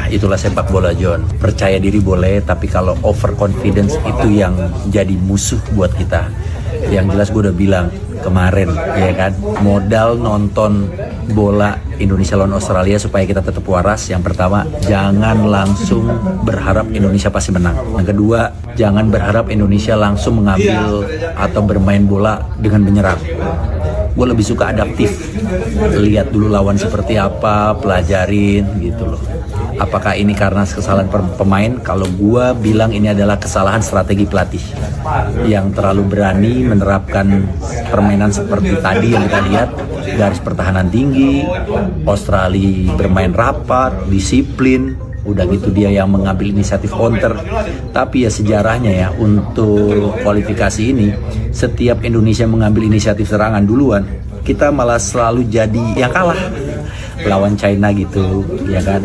Itulah sepak bola, John. Percaya diri boleh, tapi kalau overconfidence itu yang jadi musuh buat kita. Yang jelas gue udah bilang kemarin, ya kan, modal nonton bola Indonesia lawan Australia supaya kita tetap waras. Yang pertama, jangan langsung berharap Indonesia pasti menang. Yang kedua, jangan berharap Indonesia langsung mengambil atau bermain bola dengan menyerang. Gue lebih suka adaptif, lihat dulu lawan seperti apa, pelajarin gitu loh. Apakah ini karena kesalahan pemain? Kalau gue bilang ini adalah kesalahan strategi pelatih yang terlalu berani menerapkan permainan seperti tadi yang kita lihat, garis pertahanan tinggi, Australia bermain rapat, disiplin. Udah gitu dia yang mengambil inisiatif counter. Tapi ya sejarahnya ya, untuk kualifikasi ini setiap Indonesia mengambil inisiatif serangan duluan, kita malah selalu jadi yang kalah lawan China gitu, ya kan.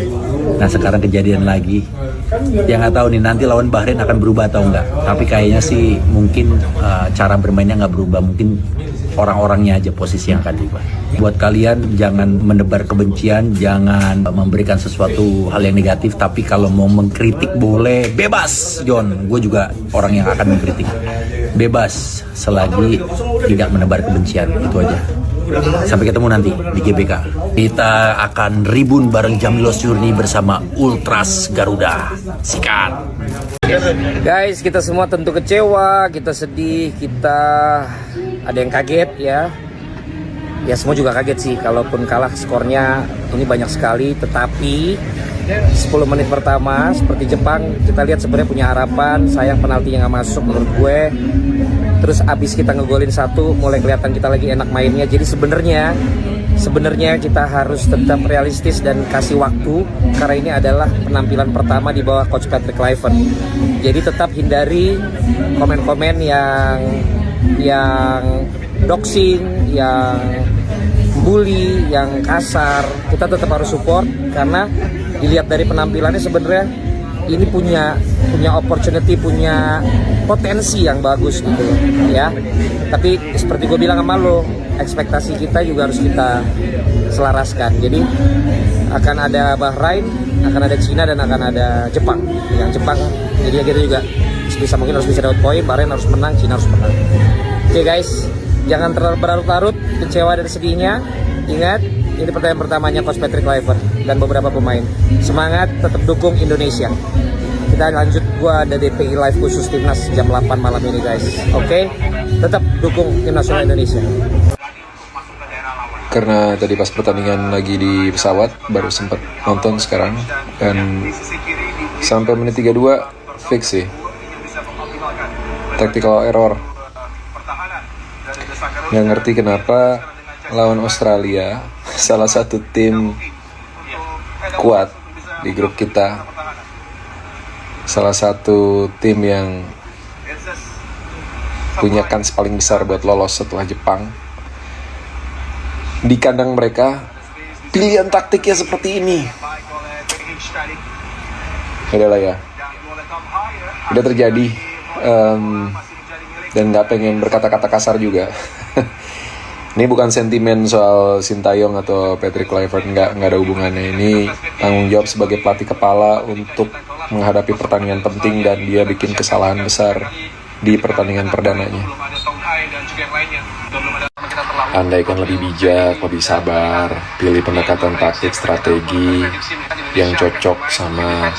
Nah sekarang kejadian lagi. Ya nggak tahu nih nanti lawan Bahrain akan berubah atau enggak. Tapi kayaknya sih mungkin cara bermainnya nggak berubah. Mungkin orang-orangnya aja posisi yang akan diubah. Buat kalian jangan menebar kebencian, jangan memberikan sesuatu hal yang negatif. Tapi kalau mau mengkritik boleh, bebas John. Gue juga orang yang akan mengkritik. Bebas selagi tidak menebar kebencian, itu aja. Sampai ketemu nanti di GBK. Kita akan ribun bareng Jamilos Yurni bersama Ultras Garuda. Sikat. Guys, kita semua tentu kecewa, kita sedih, kita ada yang kaget ya. Ya semua juga kaget sih, kalaupun kalah skornya ini banyak sekali. Tetapi 10 menit pertama seperti Jepang, kita lihat sebenarnya punya harapan. Sayang penaltinya nggak masuk menurut gue. Terus abis kita ngegolin satu, mulai kelihatan kita lagi enak mainnya. Jadi sebenarnya kita harus tetap realistis dan kasih waktu, karena ini adalah penampilan pertama di bawah Coach Patrick Kluivert. Jadi tetap hindari komen-komen yang doxing, yang bully, yang kasar. Kita tetap harus support, karena dilihat dari penampilannya sebenarnya ini punya opportunity, punya potensi yang bagus gitu ya. Tapi seperti gue bilang sama lo, ekspektasi kita juga harus kita selaraskan. Jadi akan ada Bahrain, akan ada Cina, dan akan ada Jepang. Yang Jepang jadi kita juga sebisa mungkin harus bisa dapat poin. Bahrain harus menang, Cina harus menang. Oke guys, jangan terlalu berlarut-larut kecewa dan sedihnya. Ingat, ini pertandingan pertamanya Coach Patrick Kluivert dan beberapa pemain. Semangat, tetap dukung Indonesia. Kita lanjut, gua ada DPI live khusus timnas jam 8 malam ini guys. Oke? Tetap dukung timnas Indonesia. Karena tadi pas pertandingan lagi di pesawat, baru sempat nonton sekarang, dan sampai menit 32 fix sih. Tactical error. Nggak ngerti kenapa lawan Australia, salah satu tim kuat di grup kita, salah satu tim yang punya kans paling besar buat lolos setelah Jepang, di kandang mereka pilihan taktiknya seperti ini. Udahlah ya, udah terjadi, dan gak pengen berkata-kata kasar juga. Ini bukan sentimen soal Sintayong atau Patrick Kluivert, nggak ada hubungannya. Ini tanggung jawab sebagai pelatih kepala untuk menghadapi pertandingan penting, dan dia bikin kesalahan besar di pertandingan perdananya. Andaikan lebih bijak, lebih sabar, pilih pendekatan taktik strategi yang cocok sama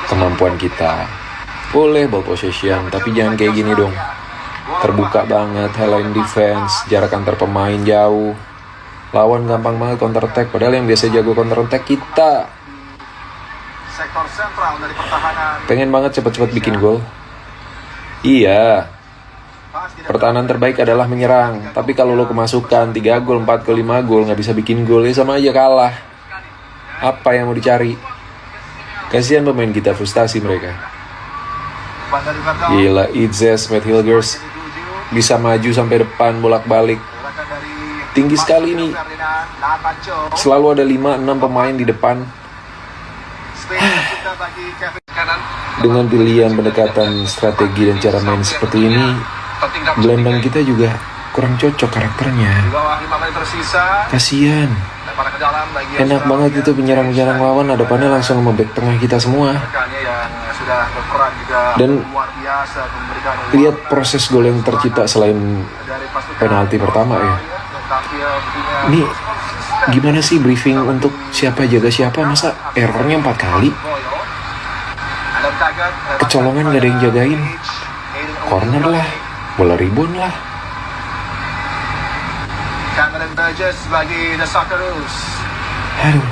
kemampuan kita. Boleh ball possession, tapi jangan kayak gini dong. Terbuka banget, high line defense, jarak antar pemain jauh. Lawan gampang banget counter attack, padahal yang biasa jago counter attack kita. Pengen banget cepet-cepet bikin gol. Iya, pertahanan terbaik adalah menyerang. Tapi kalau lo kemasukan 3 gol, 4 gol, 5 gol, gak bisa bikin gol, ya sama aja kalah. Apa yang mau dicari? Kasihan pemain kita, frustasi mereka. Gila, Itzes, Matt Hilgers bisa maju sampai depan bolak-balik. Tinggi sekali ini. Selalu ada 5-6 pemain di depan. Dengan pilihan pendekatan strategi dan cara main seperti ini, gelandang kita juga kurang cocok karakternya. Kasian. Enak banget itu penyerang-penyerang lawan, ada panel langsung sama back tengah kita semua. Dan lihat proses gol yang tercipta selain penalti pertama ya. Ini gimana sih briefing untuk siapa jaga siapa, masa errornya 4 kali? Kecolongan gak ada yang jagain. Corner lah, bola rebound lah. Cameron Burgess bagi The Socceroos. Aduh.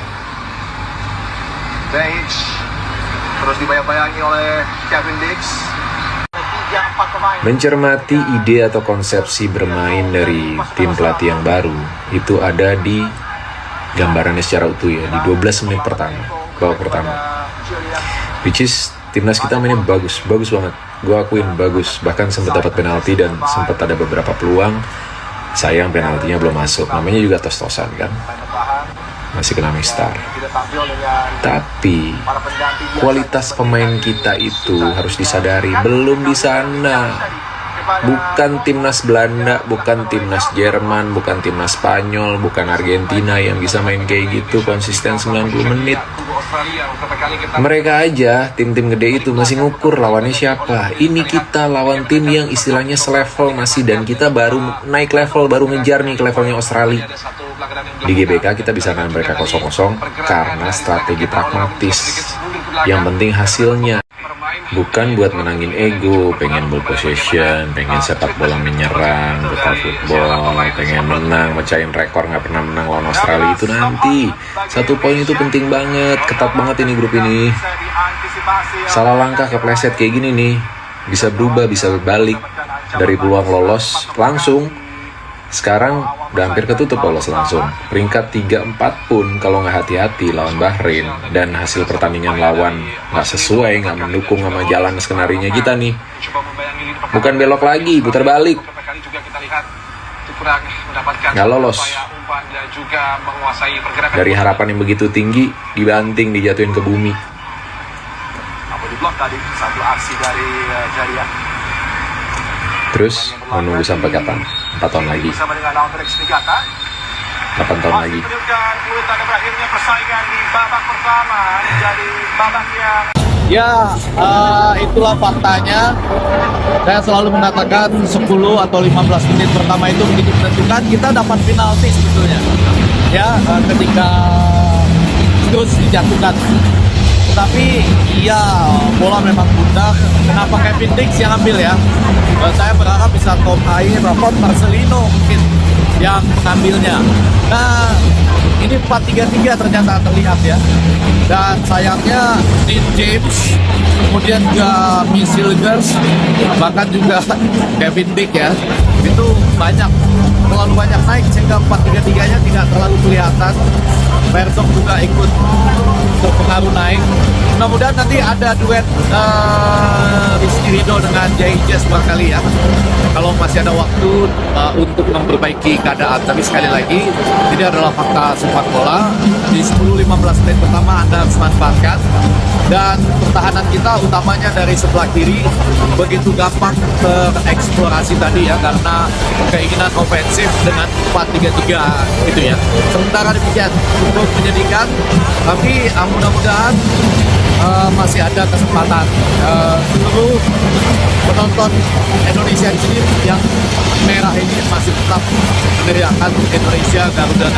Behic terus dibayang-bayangi oleh Kevin Dix. 3-4 pemain. Mencermati ide atau konsepsi bermain dari tim pelatih yang baru itu ada di gambarannya secara utuh ya, di 12 menit pertama, babak pertama. Which is timnas kita mainnya bagus banget. Gue akuin bagus, bahkan sempat dapat penalti dan sempat ada beberapa peluang. Sayang penaltinya belum masuk, namanya juga tos-tosan kan, masih kena mistar. Tapi kualitas pemain kita itu harus disadari belum di sana. Bukan timnas Belanda, bukan timnas Jerman, bukan timnas Spanyol, bukan Argentina yang bisa main kayak gitu konsisten 90 menit. Mereka aja, tim-tim gede itu masih ngukur lawannya siapa. Ini kita lawan tim yang istilahnya selevel masih, dan kita baru naik level, baru ngejar nih ke levelnya Australia. Di GBK kita bisa nahan mereka 0-0 karena strategi pragmatis. Yang penting hasilnya. Bukan buat menangin ego, pengen ball possession, pengen sepak bola menyerang, total football, pengen menang, mecahin rekor nggak pernah menang lawan Australia itu nanti. 1 poin itu penting banget, ketat banget ini grup ini. Salah langkah kepleset kayak gini nih, bisa berubah, bisa berbalik. Dari peluang lolos langsung, sekarang udah hampir ketutup lolos langsung. Peringkat 3-4 pun kalau nggak hati-hati lawan Bahrain dan hasil pertandingan lawan nggak sesuai, nggak mendukung sama jalan skenarinya kita nih. Bukan belok lagi, putar balik. Nggak lolos. Dari harapan yang begitu tinggi, dibanting, dijatuhin ke bumi. Terus menunggu sampai kapan? 4 tahun lagi, 8 tahun lagi. Ya, itulah faktanya. Saya selalu mengatakan 10 atau 15 menit pertama itu begitu menentukan. Kita dapat penalti sebetulnya. Ya, ketika terus dijatuhkan. Tetapi iya, bola memang budak. Kenapa Kevin Dix yang ambil ya? Saya berharap bisa Tom Haye, Rafael Marcelino mungkin yang mengambilnya. Nah, ini 4-3-3 ternyata terlihat ya. Dan sayangnya Dean James, kemudian juga Misilgers, bahkan juga Kevin Dix ya, itu terlalu banyak naik sehingga 4-3-3-nya tidak terlalu kelihatan. Verdok juga ikut berpengaruh naik. Mudah-mudahan nanti ada duet Rizky Ridho dengan Jay Jazz barangkali ya, kalau masih ada waktu untuk memperbaiki keadaan. Tapi sekali lagi, ini adalah fakta sepak bola. Di 10-15 menit pertama Anda harus manfaatkan. Dan pertahanan kita utamanya dari sebelah kiri begitu gampang tereksplorasi tadi ya, karena keinginan ofensif dengan 4-3-3 gitu ya. Sementara demikian cukup menyedihkan, tapi mudah-mudahan masih ada kesempatan seluruh penonton Indonesia di sini yang merah ini masih tetap meneriakan Indonesia Garuda.